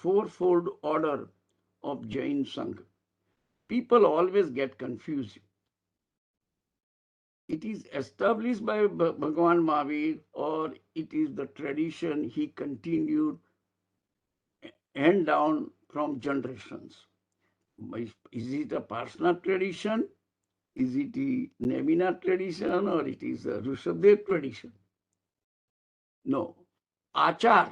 fourfold order of Jain Sangh. People always get confused. It is established by Bhagavan Mahavir, or it is the tradition he continued hand down from generations. Is it a personal tradition? Is it a Nemina tradition, or it is a Rishabdev tradition? No. Achar.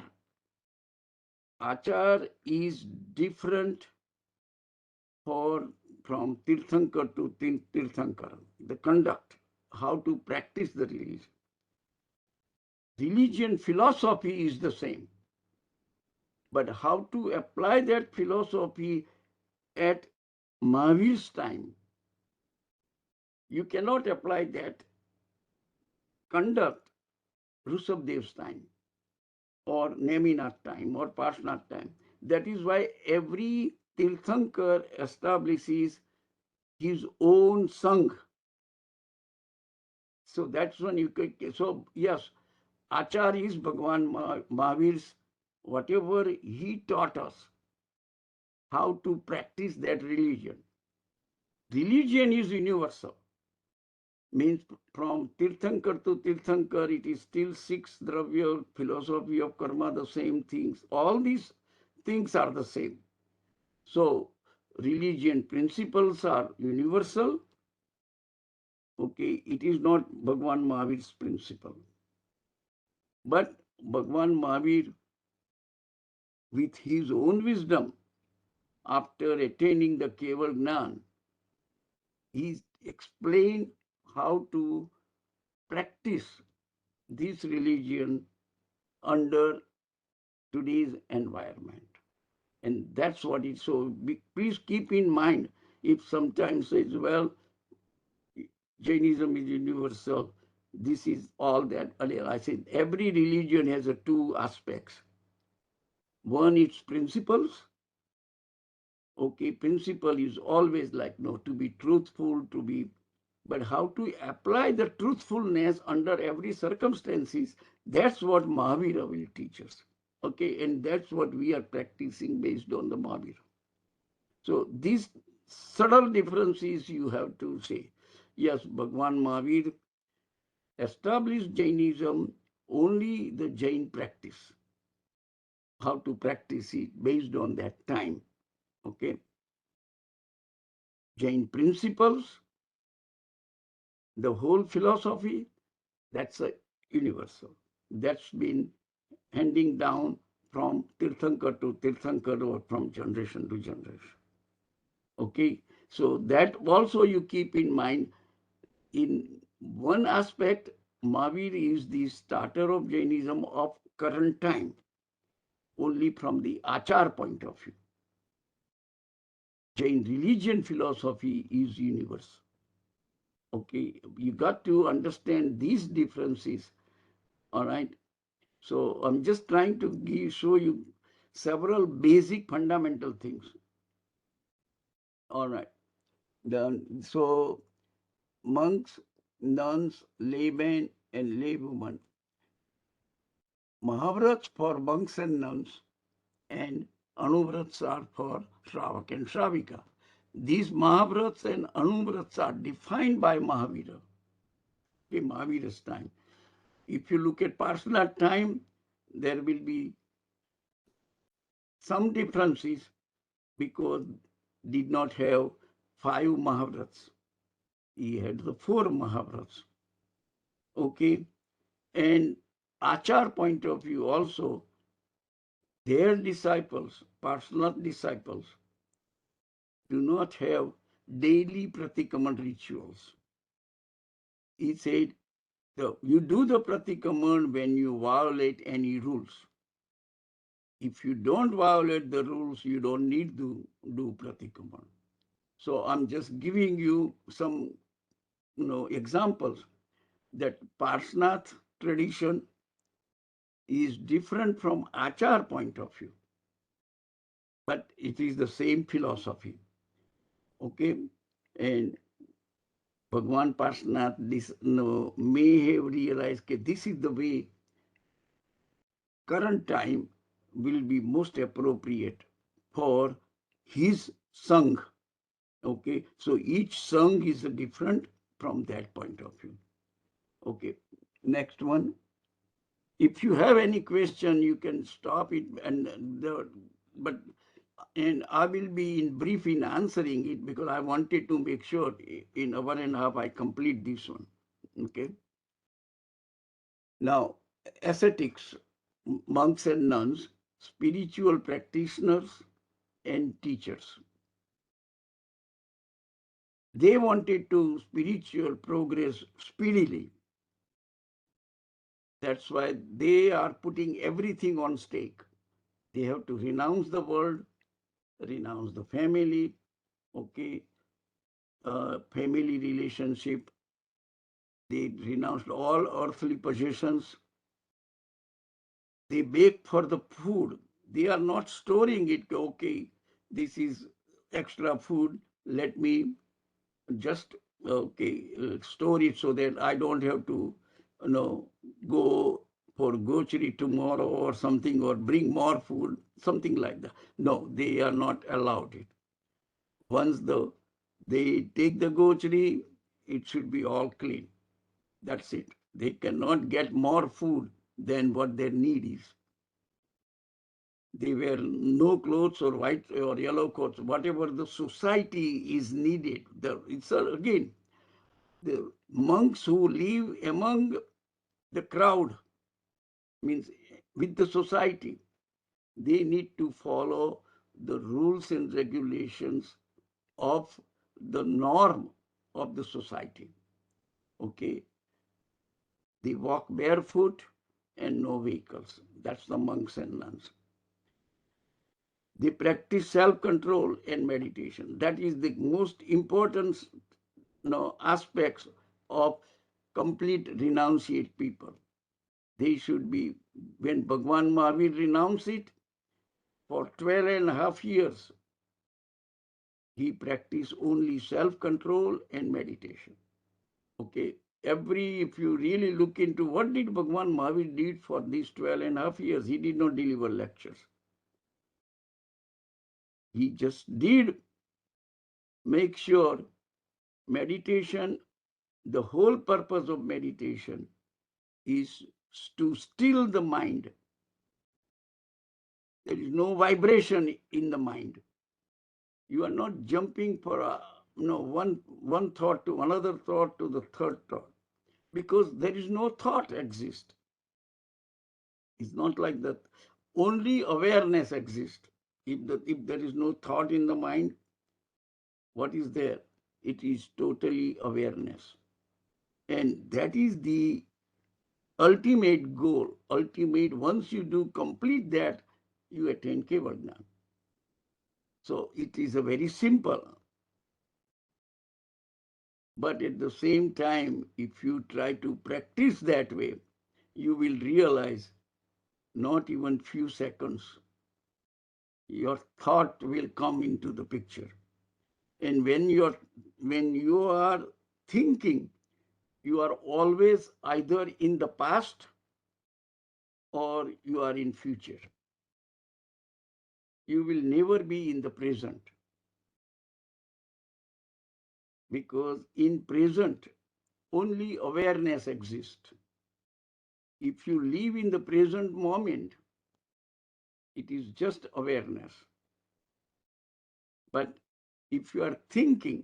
Achar is different for from Tirthankar to Tirthankar. The conduct, how to practice the religion. Religion philosophy is the same. But how to apply that philosophy at Mahavir's time, you cannot apply that conduct Rishabdev's time, or Neminath time, or Parshnath time. That is why every Tirthankar establishes his own Sangh. So that's when you could, so yes, Achar is Bhagavan Mahavir's, whatever he taught us, how to practice that religion. Religion is universal. Means from Tirthankar to Tirthankar, it is still six dravya, philosophy of karma, the same things. All these things are the same. So religion principles are universal. Okay, it is not Bhagavan Mahavir's principle. But Bhagavan Mahavir, with his own wisdom, after attaining the Keval Gnan, he explained how to practice this religion under today's environment. And that's what it's so. Please keep in mind, if sometimes says, well, Jainism is universal, this is all that. I said every religion has two aspects. One is principles. Okay, principle is always like, no, to be truthful, to be, but how to apply the truthfulness under every circumstances, that's what Mahavira will teach us. Okay, and that's what we are practicing based on the Mahavira. So these subtle differences you have to say. Yes, Bhagwan Mahavir established Jainism, only the Jain practice, how to practice it based on that time. Okay, Jain principles, the whole philosophy, that's a universal. That's been handing down from Tirthankar to Tirthankar, or from generation to generation. Okay, so that also you keep in mind. In one aspect, Mahavir is the starter of Jainism of current time, only from the Achar point of view. Jain religion philosophy is universal. Okay, you got to understand these differences. All right. So I'm just trying to show you several basic fundamental things. All right. Then, so monks, nuns, laymen, and laywomen. Mahavrats for monks and nuns, and Anuvrats are for Shravak and Shravika. These Mahavrats and Anuvrats are defined by Mahavira, okay, Mahavira's time. If you look at personal time, there will be some differences because did not have 5 Mahavrats. He had the 4 Mahavrats. Okay. And Achar point of view also, their disciples, personal disciples, do not have daily pratikaman rituals. He said, you do the pratikaman when you violate any rules. If you don't violate the rules, you don't need to do pratikaman. So I'm just giving you some examples that Parsnath tradition is different from Achar point of view, but it is the same philosophy. Okay, and Bhagwan Parsnath may have realized that this is the way current time will be most appropriate for his Sangh. Okay, so each Sangh is different from that point of view. Okay, next one. If you have any question, you can stop it, and I will be in brief in answering it because I wanted to make sure in 1.5 hours I complete this one. Okay. Now, ascetics, monks and nuns, spiritual practitioners and teachers. They wanted to spiritual progress speedily. That's why they are putting everything on stake. They have to renounce the world, renounce the family, okay, family relationship. They renounced all earthly possessions. They beg for the food. They are not storing it. Okay, this is extra food. Let me just store it so that I don't have to, go for grocery tomorrow or something, or bring more food, something like that. No, they are not allowed it. Once they take the grocery, it should be all clean. That's it. They cannot get more food than what their need is. They wear no clothes or white or yellow coats, whatever the society is needed. It's again, the monks who live among the crowd, means with the society, they need to follow the rules and regulations of the norm of the society. Okay, they walk barefoot and no vehicles. That's the monks and nuns. They practice self-control and meditation. That is the most important aspects of complete renunciate people. They should be, when Bhagwan Mahavir renounced it, for 12.5 years, he practiced only self-control and meditation. Okay, if you really look into what did Bhagwan Mahavir did for these 12.5 years, he did not deliver lectures. He just did make sure meditation, the whole purpose of meditation is to still the mind. There is no vibration in the mind. You are not jumping for one thought to another thought to the third thought, because there is no thought exist. It's not like that. Only awareness exists. If there is no thought in the mind, what is there? It is totally awareness. And that is the ultimate goal. Once you do complete that, you attain Kevalgnan. So it is a very simple. But at the same time, if you try to practice that way, you will realize not even few seconds, your thought will come into the picture. And when you are thinking, you are always either in the past or you are in future. You will never be in the present, because in present only awareness exists. If you live in the present moment, it is just awareness. But if you are thinking,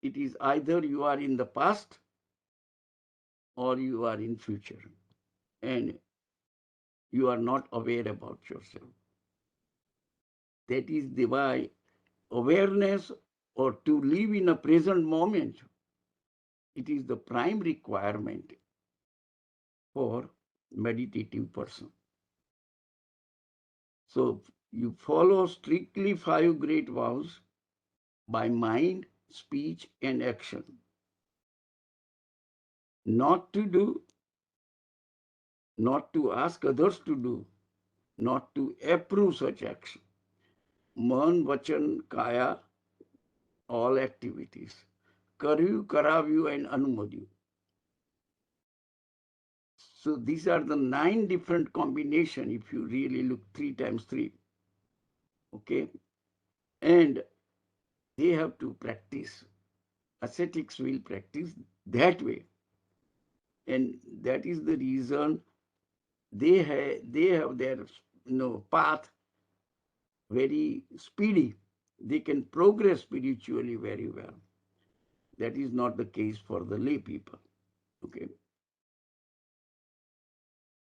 it is either you are in the past or you are in future, and you are not aware about yourself. That is the why awareness, or to live in a present moment, it is the prime requirement for meditative person. So you follow strictly 5 great vows by mind, speech, and action. Not to do, not to ask others to do, not to approve such action. Man, vachan, kaya, all activities. Karyu, karavyu, and anumodyu. So these are the 9 different combination if you really look 3 times 3. Okay. And they have to practice. Ascetics will practice that way. And that is the reason they have their path very speedy. They can progress spiritually very well. That is not the case for the lay people. Okay.